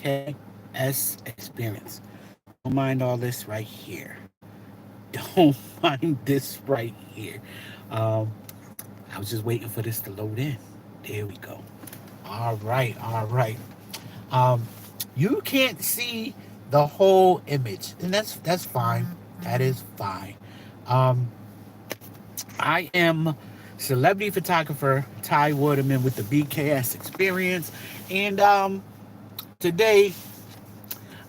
BKS experience. Don't mind all this right here. Don't mind this right here. Um, I was just waiting for this to load in. There we go. All right, all right. Um, you can't see the whole image, and that's fine. That is fine. Um, I am celebrity photographer Ty Waterman with the BKS experience, and today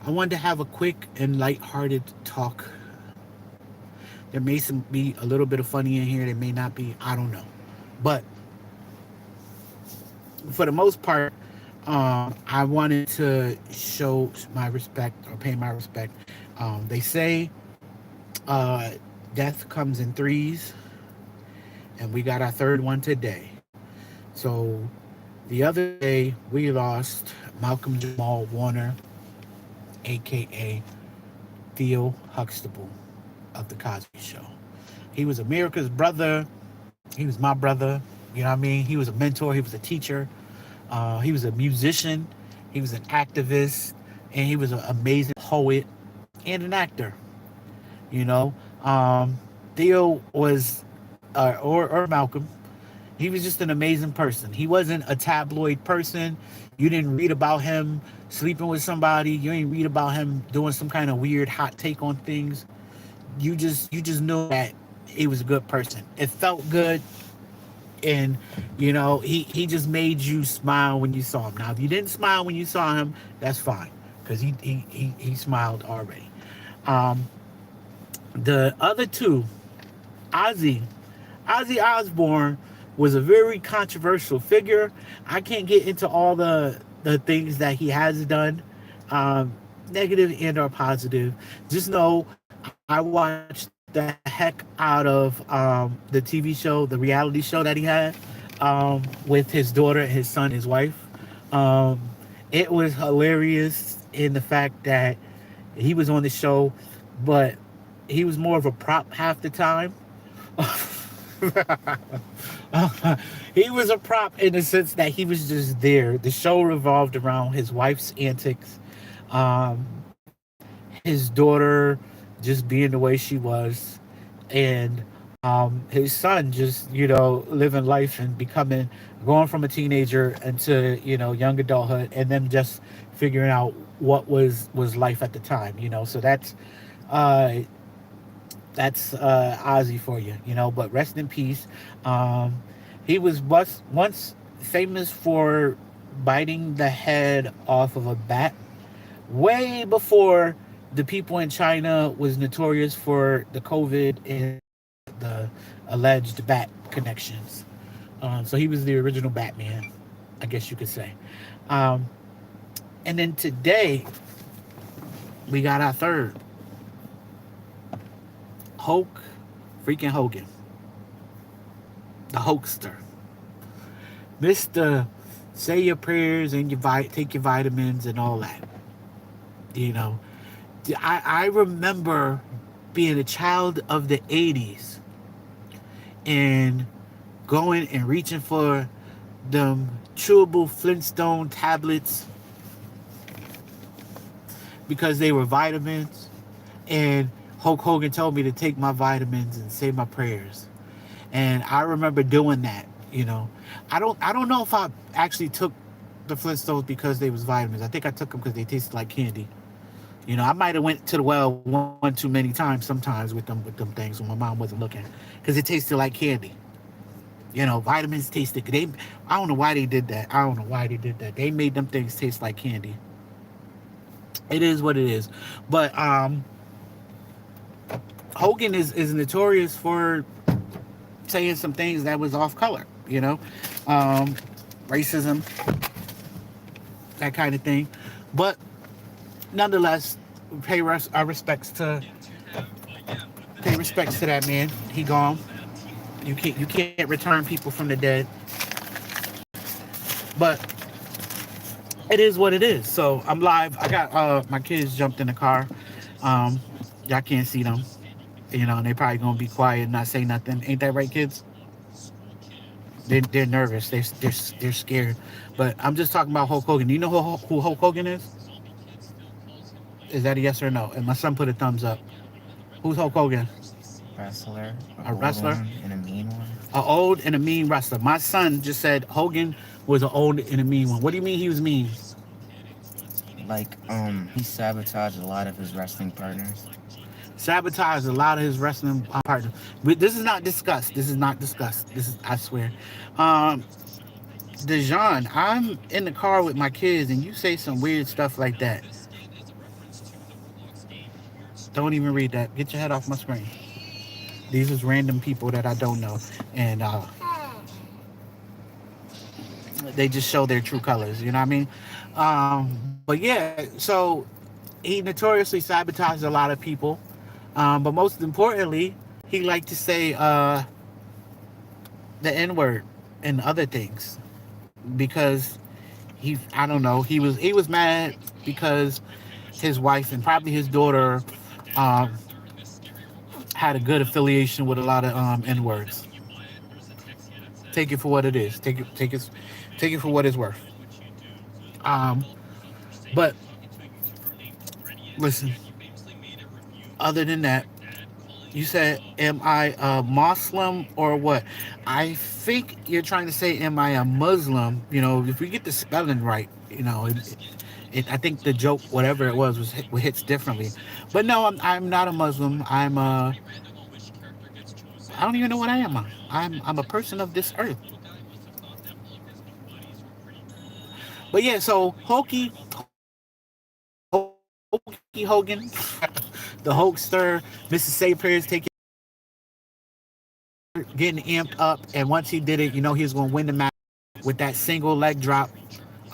I wanted to have a quick and lighthearted talk. There may be a little bit of funny in here. There may not be. I don't know, but for the most part, I wanted to show my respect or pay my respect. They say uh, death comes in threes, and we got our third one today. So the other day we lost Malcolm-Jamal Warner, aka Theo Huxtable of the Cosby Show. He was America's brother. He was my brother. You know what I mean? He was a mentor. He was a teacher. He was a musician. He was an activist, and he was an amazing poet and an actor. You know, Theo was, or Malcolm. He was just an amazing person. He wasn't a tabloid person. You didn't read about him sleeping with somebody. You didn't read about him doing some kind of weird hot take on things. You just knew that he was a good person. It felt good, and he just made you smile when you saw him. Now, if you didn't smile when you saw him, that's fine, because he smiled already. Um, the other two, Ozzy, Ozzy Osbourne was a very controversial figure. I can't get into all the things that he has done, negative and or positive. Just know I watched the heck out of the TV show, the reality show that he had with his daughter, his son, his wife. Um, it was hilarious in the fact that he was on the show, but he was more of a prop half the time. He was a prop in the sense that he was just there. The show revolved around his wife's antics, um, his daughter just being the way she was, and his son just living life and going from a teenager into young adulthood, and them just figuring out what was life at the time. So uh, that's Ozzy for you, But rest in peace. He was once famous for biting the head off of a bat, way before the people in China was notorious for the COVID and the alleged bat connections. So he was the original Batman, I guess you could say. Um, and then today we got our third, Hulk freaking Hogan, the Hulkster, Mister. Say your prayers and take your vitamins and all that. You know, I remember being a child of the '80s and going and reaching for them chewable Flintstone tablets because they were vitamins, and Hulk Hogan told me to take my vitamins and say my prayers. And I remember doing that. I don't know if I actually took the Flintstones because they was vitamins. I think I took them because they tasted like candy. I might have went to the well one too many times sometimes with them things when my mom wasn't looking, because it tasted like candy. Vitamins tasted. I don't know why they did that. I don't know why they did that. They made them things taste like candy. It is what it is. But Hogan is notorious for saying some things that was off color. Racism, that kind of thing. But nonetheless, our respects to that man. He gone. You can't return people from the dead. But it is what it is. So I'm live. I got my kids jumped in the car. Y'all can't see them. And they probably gonna be quiet and not say nothing. Ain't that right, kids? They're nervous. They're scared. But I'm just talking about Hulk Hogan. Do you know who Hulk Hogan is? Is that a yes or no? And my son put a thumbs up. Who's Hulk Hogan? Wrestler, a A old wrestler? one and a mean one. A old and a mean wrestler. My son just said Hogan was an old and a mean one. What do you mean he was mean? Like, he sabotaged a lot of his wrestling partners. Sabotaged a lot of his wrestling partners. This is not discussed. This is not discussed. This is, I swear. Um, Dejan, I'm in the car with my kids and you say some weird stuff like that. Don't even read that. Get your head off my screen. These is random people that I don't know. And they just show their true colors. You know what I mean? But yeah, so he notoriously sabotaged a lot of people. But most importantly, he liked to say the N word and other things because I don't know, he was mad because his wife and probably his daughter um, had a good affiliation with a lot of N words. Take it for what it is. Take it for what it's worth. Um, but listen, other than that, you said, am I a Muslim or what? I think you're trying to say, am I a Muslim? You know, if we get the spelling right, you know, I think the joke, whatever it was hits differently. But no, I'm not a Muslim. I don't even know what I am. I'm a person of this earth. But yeah, so Hokey Hogan, the Hulkster, Mrs. Say Prayers, getting amped up, and once he did it, you know he was going to win the match with that single leg drop.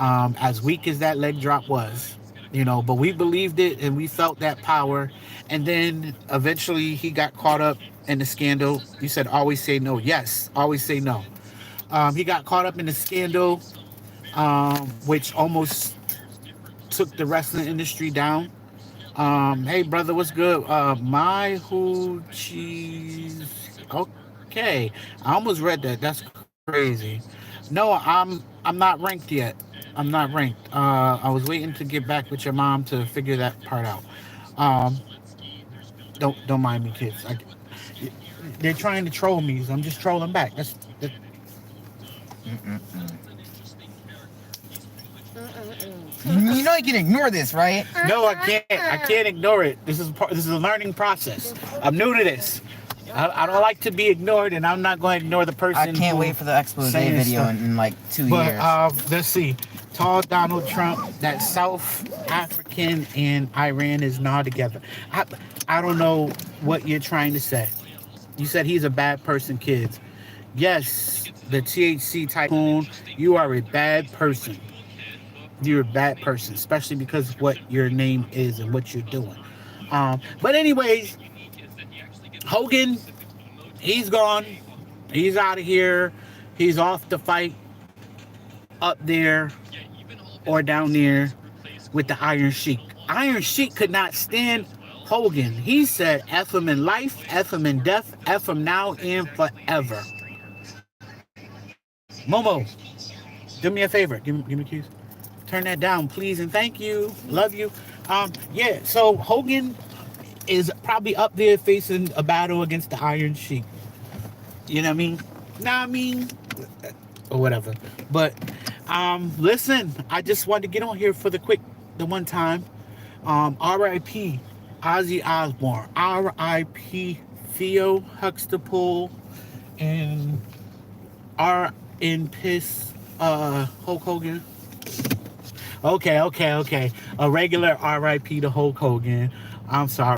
As weak as that leg drop was, you know, but we believed it and we felt that power. And then eventually he got caught up in the scandal. You said always say no. Yes, always say no. He got caught up in the scandal, which almost took the wrestling industry down. Hey brother, what's good? My who cheese. Okay, I almost read that. That's crazy. No, I'm not ranked yet. I'm not ranked. I was waiting to get back with your mom to figure that part out. Um, don't mind me, kids. They're trying to troll me, so I'm just trolling back. That, Mm-mm-mm. You know you can ignore this, right? no, I can't. I can't ignore it. This is a learning process. I'm new to this. I don't like to be ignored, and I'm not going to ignore the person. I can't wait for the expose video in like 2 But years. let's see. Tall Donald Trump, that South African and Iran is not together. I don't know what you're trying to say. You said he's a bad person, kids. Yes, the THC tycoon, you are a bad person. You're a bad person, especially because of what your name is and what you're doing. But anyways, Hogan, he's gone. He's out of here. He's off to fight up there or down there with the Iron Sheik. Iron Sheik could not stand Hogan. He said, F him in life, F him in death, F him now and forever. Momo, do me a favor. Give me keys. Turn that down, please, and thank you. Love you. Yeah, so Hogan is probably up there facing a battle against the Iron Sheik. You know what I mean? Nah, I mean, or whatever. But listen, I just wanted to get on here for the one time. R.I.P. Ozzy Osbourne. R.I.P. Theo Huxtable and R in piss Hulk Hogan. Okay. A regular R.I.P. to Hulk Hogan. I'm sorry.